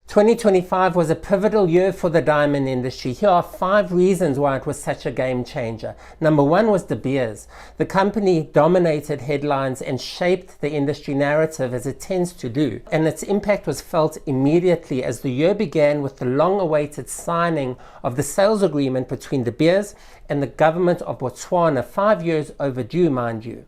2025 was a pivotal year for the diamond industry. Here are 5 reasons why it was such a game changer. Number 1 was De Beers. The company dominated headlines and shaped the industry narrative as it tends to do. And its impact was felt immediately as the year began with the long-awaited signing of the sales agreement between De Beers and the government of Botswana, 5 years overdue, mind you.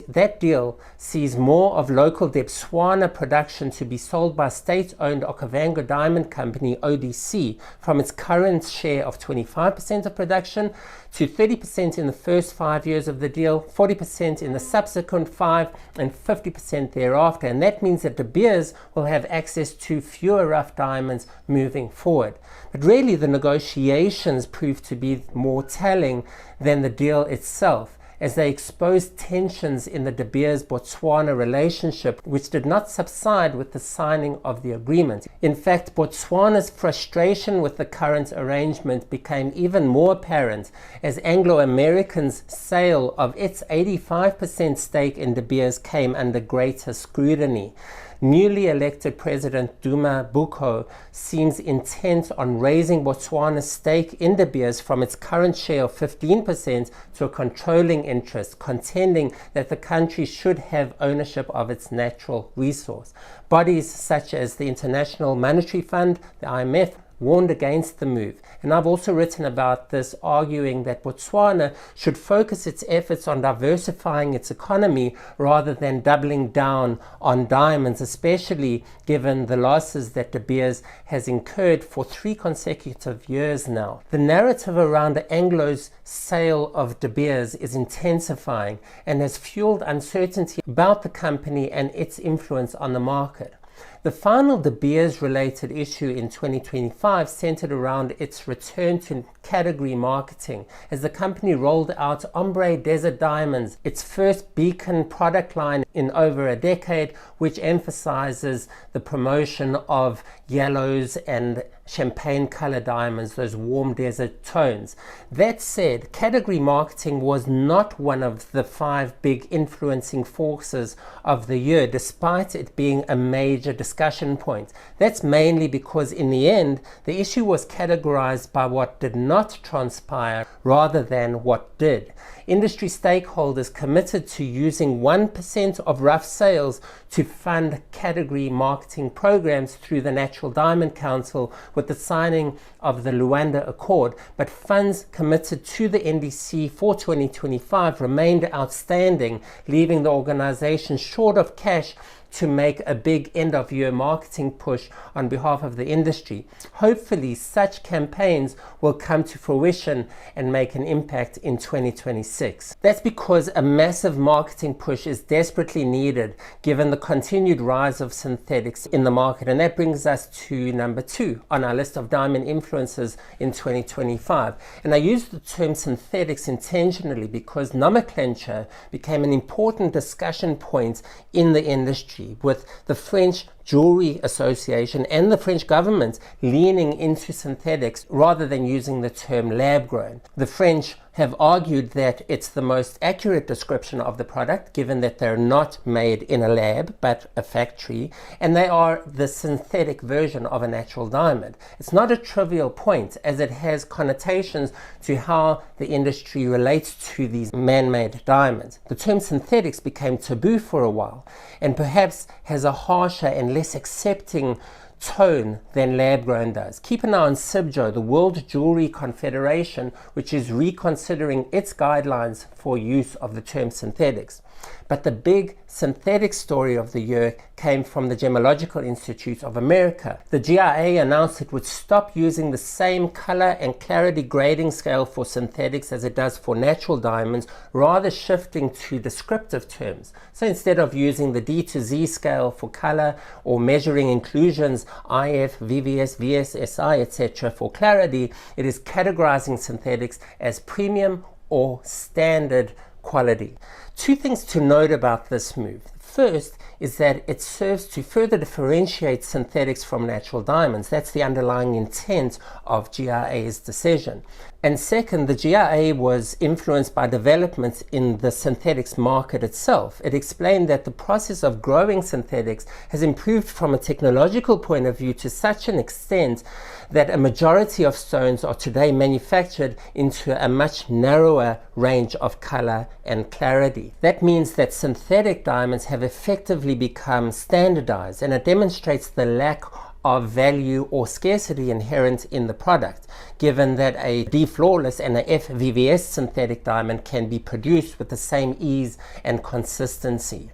That deal sees more of local Botswana production to be sold by state-owned Okavango Diamond Company, ODC, from its current share of 25% of production to 30% in the first 5 years of the deal, 40% in the subsequent 5, and 50% thereafter. And that means that De Beers will have access to fewer rough diamonds moving forward. But really, the negotiations proved to be more telling than the deal itself, as they exposed tensions in the De Beers-Botswana relationship, which did not subside with the signing of the agreement. In fact, Botswana's frustration with the current arrangement became even more apparent as Anglo American's sale of its 85% stake in De Beers came under greater scrutiny. Newly elected President Duma Boko seems intent on raising Botswana's stake in De Beers from its current share of 15% to a controlling interest, contending that the country should have ownership of its natural resource. Bodies such as the International Monetary Fund, the IMF, warned against the move. And I've also written about this, arguing that Botswana should focus its efforts on diversifying its economy rather than doubling down on diamonds, especially given the losses that De Beers has incurred for 3 consecutive years now. The narrative around Anglo's sale of De Beers is intensifying and has fueled uncertainty about the company and its influence on the market. The final De Beers related issue in 2025 centered around its return to category marketing as the company rolled out Ombre Desert Diamonds, its first beacon product line in over a decade, which emphasizes the promotion of yellows and champagne color diamonds, those warm desert tones. That said, category marketing was not one of the 5 big influencing forces of the year, despite it being a major discussion point. That's mainly because in the end, the issue was categorized by what did not transpire rather than what did. Industry stakeholders committed to using 1% of rough sales to fund category marketing programs through the Natural Diamond Council with the signing of the Luanda Accord, but funds committed to the NDC for 2025 remained outstanding, leaving the organization short of cash to make a big end-of-year marketing push on behalf of the industry. Hopefully, such campaigns will come to fruition and make an impact in 2026. That's because a massive marketing push is desperately needed given the continued rise of synthetics in the market. And that brings us to number 2 on our list of diamond influencers in 2025. And I use the term synthetics intentionally because nomenclature became an important discussion point in the industry, with the French Jewelry Association and the French government leaning into synthetics rather than using the term lab-grown. The French have argued that it's the most accurate description of the product, given that they're not made in a lab but a factory, and they are the synthetic version of a natural diamond. It's not a trivial point, as it has connotations to how the industry relates to these man-made diamonds. The term synthetics became taboo for a while, and perhaps has a harsher and less accepting tone than lab-grown does. Keep an eye on CIBJO, the World Jewelry Confederation, which is reconsidering its guidelines for use of the term synthetics. But the big synthetic story of the year came from the Gemological Institute of America. The GIA announced it would stop using the same color and clarity grading scale for synthetics as it does for natural diamonds, rather shifting to descriptive terms. So instead of using the D to Z scale for color or measuring inclusions IF, VVS, VSSI, etc. for clarity, it is categorizing synthetics as premium or standard quality. 2 things to note about this move. First is that it serves to further differentiate synthetics from natural diamonds. That's the underlying intent of GIA's decision. And second, the GIA was influenced by developments in the synthetics market itself. It explained that the process of growing synthetics has improved from a technological point of view to such an extent that a majority of stones are today manufactured into a much narrower range of color and clarity. That means that synthetic diamonds have effectively become standardized, and it demonstrates the lack of value or scarcity inherent in the product, given that a D-flawless and a FVVS synthetic diamond can be produced with the same ease and consistency.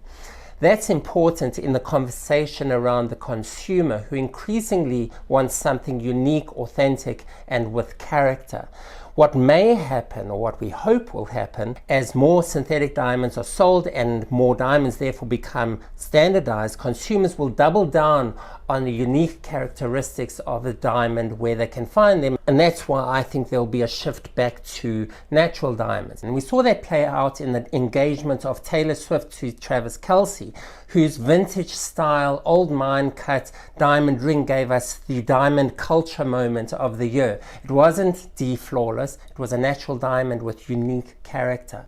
That's important in the conversation around the consumer, who increasingly wants something unique, authentic, and with character. What may happen, or what we hope will happen, as more synthetic diamonds are sold and more diamonds therefore become standardized, consumers will double down on the unique characteristics of a diamond where they can find them. And that's why I think there'll be a shift back to natural diamonds. And we saw that play out in the engagement of Taylor Swift to Travis Kelce, whose vintage style, old mine cut diamond ring gave us the diamond culture moment of the year. It wasn't D-flawless, it was a natural diamond with unique character.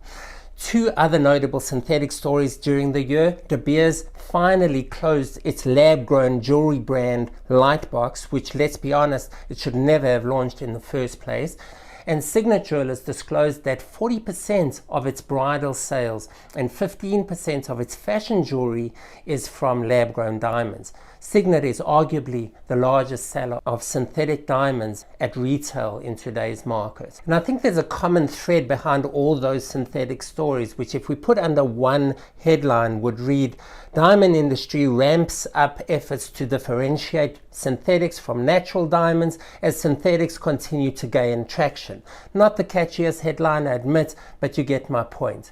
Two other notable synthetic stories during the year: De Beers finally closed its lab-grown jewelry brand Lightbox, which, let's be honest, it should never have launched in the first place. And Signet Jewelers disclosed that 40% of its bridal sales and 15% of its fashion jewelry is from lab-grown diamonds. Signet is arguably the largest seller of synthetic diamonds at retail in today's market. And I think there's a common thread behind all those synthetic stories, which if we put under one headline would read: diamond industry ramps up efforts to differentiate synthetics from natural diamonds as synthetics continue to gain traction. Not the catchiest headline, I admit, but you get my point.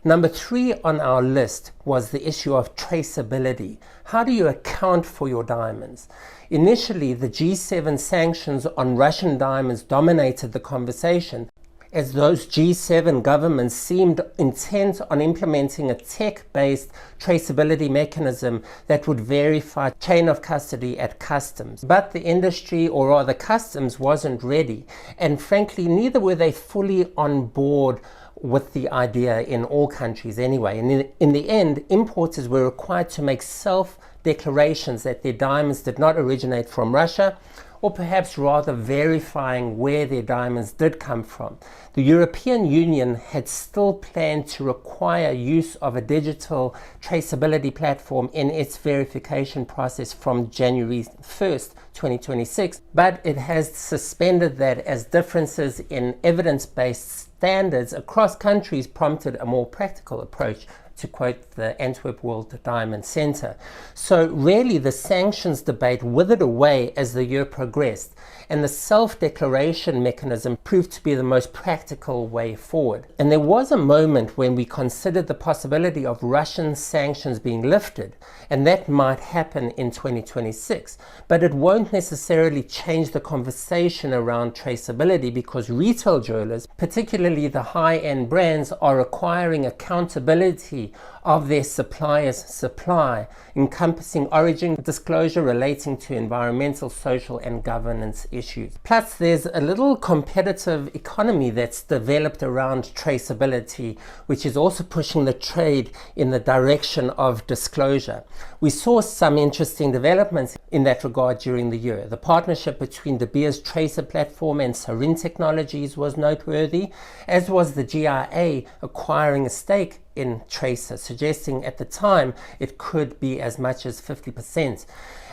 Number 3 on our list was the issue of traceability. How do you account for your diamonds? Initially, the G7 sanctions on Russian diamonds dominated the conversation, as those G7 governments seemed intent on implementing a tech-based traceability mechanism that would verify chain of custody at customs. But the industry, or rather customs, wasn't ready, and frankly, neither were they fully on board with the idea in all countries anyway. And in the end, importers were required to make self-declarations that their diamonds did not originate from Russia, or perhaps rather verifying where their diamonds did come from. The European Union had still planned to require use of a digital traceability platform in its verification process from January 1st, 2026, but it has suspended that as differences in evidence-based standards across countries prompted a more practical approach, to quote the Antwerp World Diamond Center. So really the sanctions debate withered away as the year progressed, and the self-declaration mechanism proved to be the most practical way forward. And there was a moment when we considered the possibility of Russian sanctions being lifted, and that might happen in 2026. But it won't necessarily change the conversation around traceability, because retail jewelers, particularly the high-end brands, are requiring accountability of their supplier's supply, encompassing origin disclosure relating to environmental, social, and governance issues. Plus, there's a little competitive economy that's developed around traceability, which is also pushing the trade in the direction of disclosure. We saw some interesting developments in that regard during the year. The partnership between De Beers Tracer platform and Sarin Technologies was noteworthy, as was the GIA acquiring a stake in Tracer, suggesting at the time it could be as much as 50%.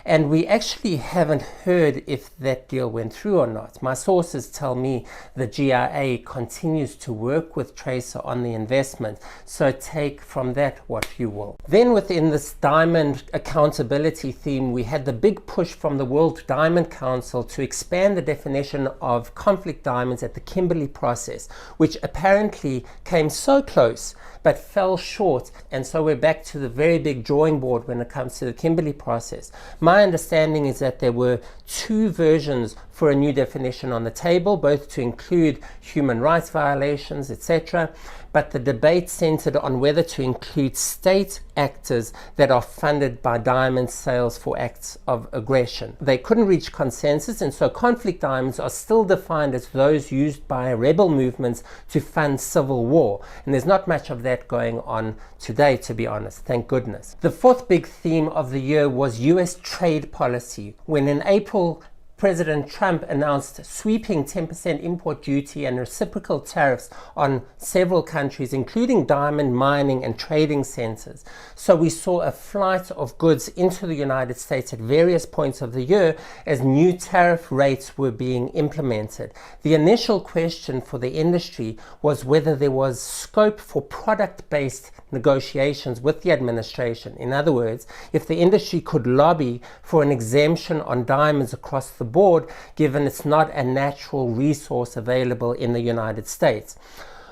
And we actually haven't heard if that deal went through or not. My sources tell me the GIA continues to work with Tracer on the investment, so take from that what you will. Then within this diamond accountability theme, we had the big push from the World Diamond Council to expand the definition of conflict diamonds at the Kimberley process, which apparently came so close but fell short, and so we're back to the very big drawing board when it comes to the Kimberley process. My my understanding is that there were two versions for a new definition on the table, both to include human rights violations, etc. But the debate centered on whether to include state actors that are funded by diamond sales for acts of aggression. They couldn't reach consensus, and so conflict diamonds are still defined as those used by rebel movements to fund civil war. And there's not much of that going on today, to be honest, thank goodness. The fourth big theme of the year was US trade policy, when in April President Trump announced sweeping 10% import duty and reciprocal tariffs on several countries, including diamond mining and trading centers. So we saw a flight of goods into the United States at various points of the year as new tariff rates were being implemented. The initial question for the industry was whether there was scope for product-based negotiations with the administration. In other words, if the industry could lobby for an exemption on diamonds across the board, given it's not a natural resource available in the United States.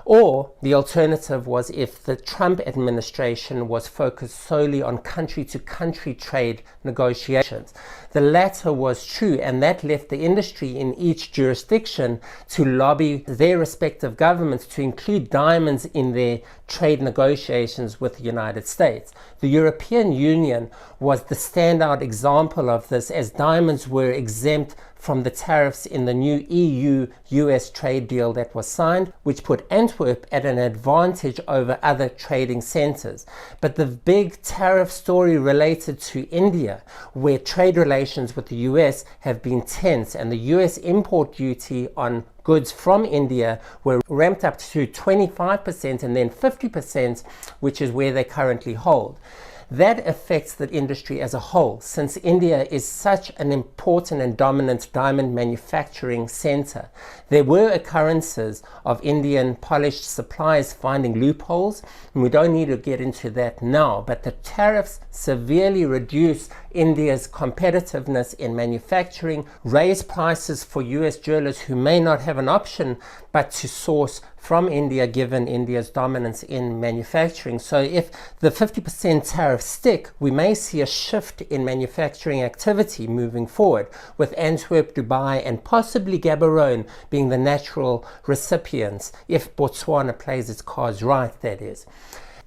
Or the alternative was if the Trump administration was focused solely on country-to-country trade negotiations. The latter was true, and that left the industry in each jurisdiction to lobby their respective governments to include diamonds in their trade negotiations with the United States. The European Union was the standout example of this, as diamonds were exempt from the tariffs in the new EU-US trade deal that was signed, which put Antwerp at an advantage over other trading centers. But the big tariff story related to India, where trade relations with the US have been tense, and the US import duty on goods from India were ramped up to 25% and then 50%, which is where they currently hold. That affects the industry as a whole, since India is such an important and dominant diamond manufacturing center. There were occurrences of Indian polished suppliers finding loopholes, and we don't need to get into that now, but the tariffs severely reduce India's competitiveness in manufacturing, raise prices for US jewelers who may not have an option but to source from India, given India's dominance in manufacturing. So if the 50% tariffs stick, we may see a shift in manufacturing activity moving forward, with Antwerp, Dubai, and possibly Gaborone being the natural recipients, if Botswana plays its cards right, that is.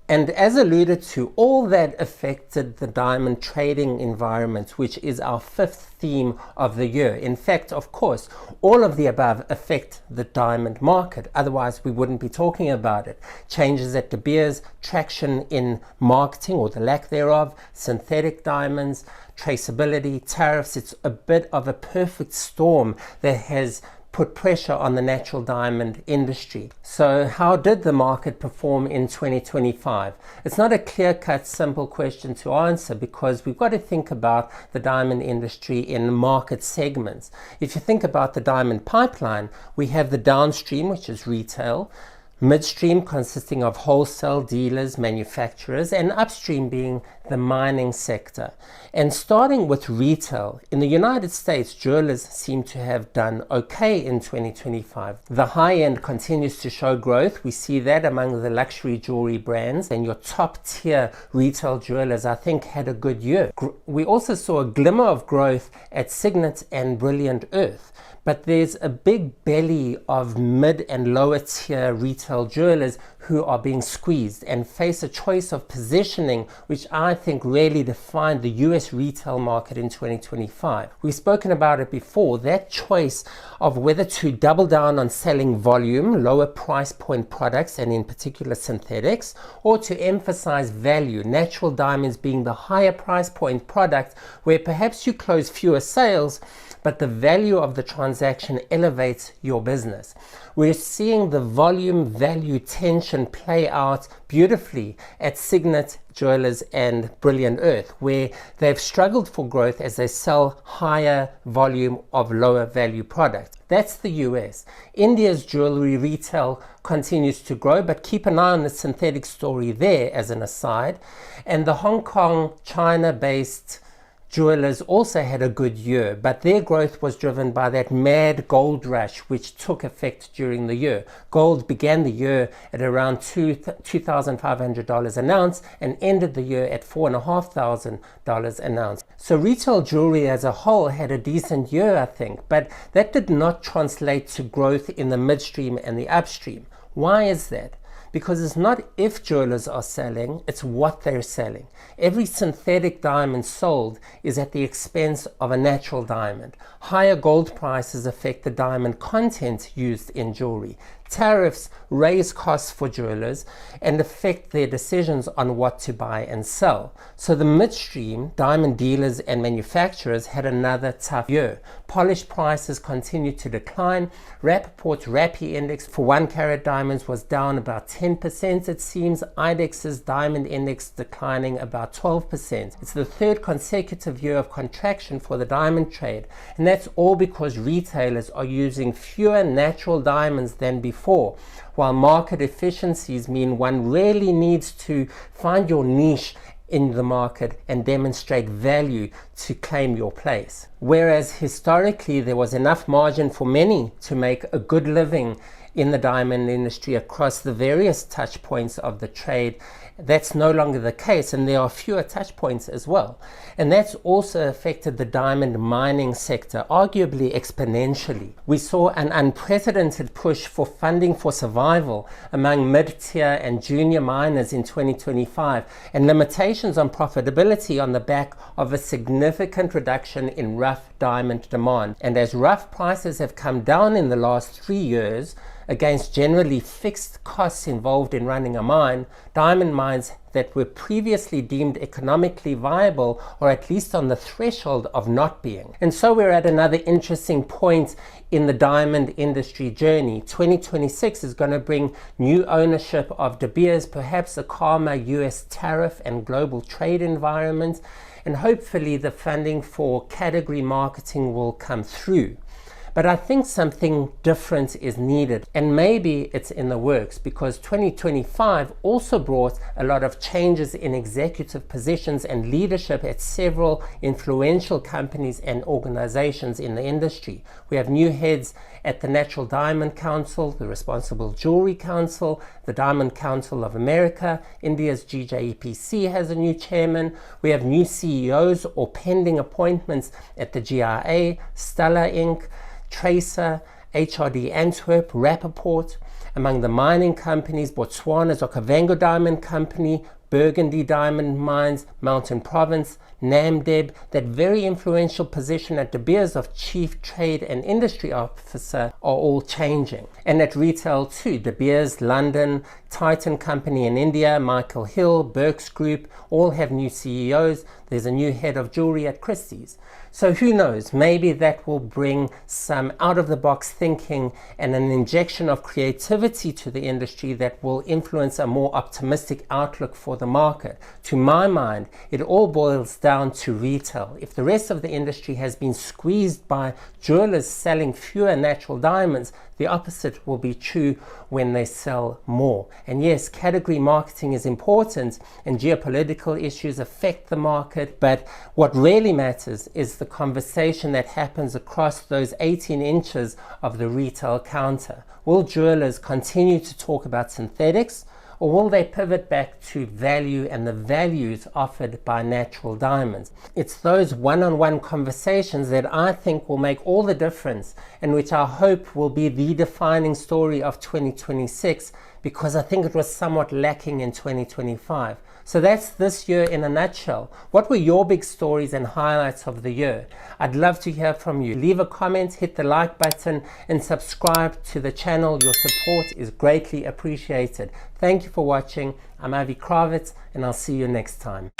And as alluded to, all that affected the diamond trading environment, which is our fifth theme of the year. In fact, of course, all of the above affect the diamond market. Otherwise, we wouldn't be talking about it. Changes at De Beers, traction in marketing or the lack thereof, synthetic diamonds, traceability, tariffs. It's a bit of a perfect storm that has put pressure on the natural diamond industry. So how did the market perform in 2025? It's not a clear-cut, simple question to answer, because we've got to think about the diamond industry in market segments. If you think about the diamond pipeline, we have the downstream, which is retail, midstream consisting of wholesale dealers, manufacturers, and upstream being the mining sector. And starting with retail, in the United States, jewelers seem to have done okay in 2025. The high end continues to show growth. We see that among the luxury jewelry brands, and your top tier retail jewelers, I think, had a good year. We also saw a glimmer of growth at Signet and Brilliant Earth. But there's a big belly of mid and lower tier retail jewelers who are being squeezed and face a choice of positioning, which I think really defined the US retail market in 2025. We've spoken about it before, that choice of whether to double down on selling volume, lower price point products, and in particular synthetics, or to emphasize value, natural diamonds being the higher price point product where perhaps you close fewer sales, but the value of the transaction elevates your business. We're seeing the volume value tension play out beautifully at Signet Jewelers and Brilliant Earth, where they've struggled for growth as they sell higher volume of lower value product. That's the US. India's jewelry retail continues to grow, but keep an eye on the synthetic story there as an aside. And the Hong Kong, China-based jewelers also had a good year, but their growth was driven by that mad gold rush which took effect during the year. Gold began the year at around $2,500 an ounce and ended the year at $4,500 an ounce. So retail jewelry as a whole had a decent year, I think, but that did not translate to growth in the midstream and the upstream. Why is that? Because it's not if jewelers are selling, it's what they're selling. Every synthetic diamond sold is at the expense of a natural diamond. Higher gold prices affect the diamond content used in jewelry. Tariffs raise costs for jewelers and affect their decisions on what to buy and sell. So the midstream, diamond dealers and manufacturers, had another tough year. Polished prices continued to decline. Rappaport's RAPI index for 1 carat diamonds was down about 10%, it seems. IDEX's diamond index declining about 12%. It's the third consecutive year of contraction for the diamond trade, and that's all because retailers are using fewer natural diamonds than before, while market efficiencies mean one rarely needs to find your niche in the market and demonstrate value to claim your place. Whereas historically there was enough margin for many to make a good living in the diamond industry across the various touch points of the trade, that's no longer the case, and there are fewer touch points as well. And that's also affected the diamond mining sector, arguably exponentially. We saw an unprecedented push for funding for survival among mid-tier and junior miners in 2025, and limitations on profitability on the back of a significant reduction in rough diamond demand. And as rough prices have come down in the last 3 years, against generally fixed costs involved in running a mine, diamond mines that were previously deemed economically viable are at least on the threshold of not being. And so we're at another interesting point in the diamond industry journey. 2026 is going to bring new ownership of De Beers, perhaps a calmer US tariff and global trade environment, and hopefully the funding for category marketing will come through. But I think something different is needed, and maybe it's in the works, because 2025 also brought a lot of changes in executive positions and leadership at several influential companies and organizations in the industry. We have new heads at the Natural Diamond Council, the Responsible Jewelry Council, the Diamond Council of America. India's GJEPC has a new chairman. We have new CEOs or pending appointments at the GIA, Stella Inc., Tracer, HRD Antwerp, Rappaport. Among the mining companies, Botswana's Okavango Diamond Company, Burgundy Diamond Mines, Mountain Province, Namdeb, that very influential position at De Beers of Chief Trade and Industry Officer, are all changing. And at retail too, De Beers, London, Titan Company in India, Michael Hill, Burks Group, all have new CEOs. There's a new head of jewelry at Christie's. So who knows, maybe that will bring some out-of-the-box thinking and an injection of creativity to the industry that will influence a more optimistic outlook for the market. To my mind, it all boils down to retail. If the rest of the industry has been squeezed by jewelers selling fewer natural diamonds, the opposite will be true when they sell more. And yes, category marketing is important and geopolitical issues affect the market, but what really matters is the conversation that happens across those 18 inches of the retail counter. Will jewelers continue to talk about synthetics, or will they pivot back to value and the values offered by natural diamonds? It's those one-on-one conversations that I think will make all the difference, and which I hope will be the defining story of 2026, because I think it was somewhat lacking in 2025. So that's this year in a nutshell. What were your big stories and highlights of the year? I'd love to hear from you. Leave a comment, hit the like button, and subscribe to the channel. Your support is greatly appreciated. Thank you for watching. I'm Avi Krawitz, and I'll see you next time.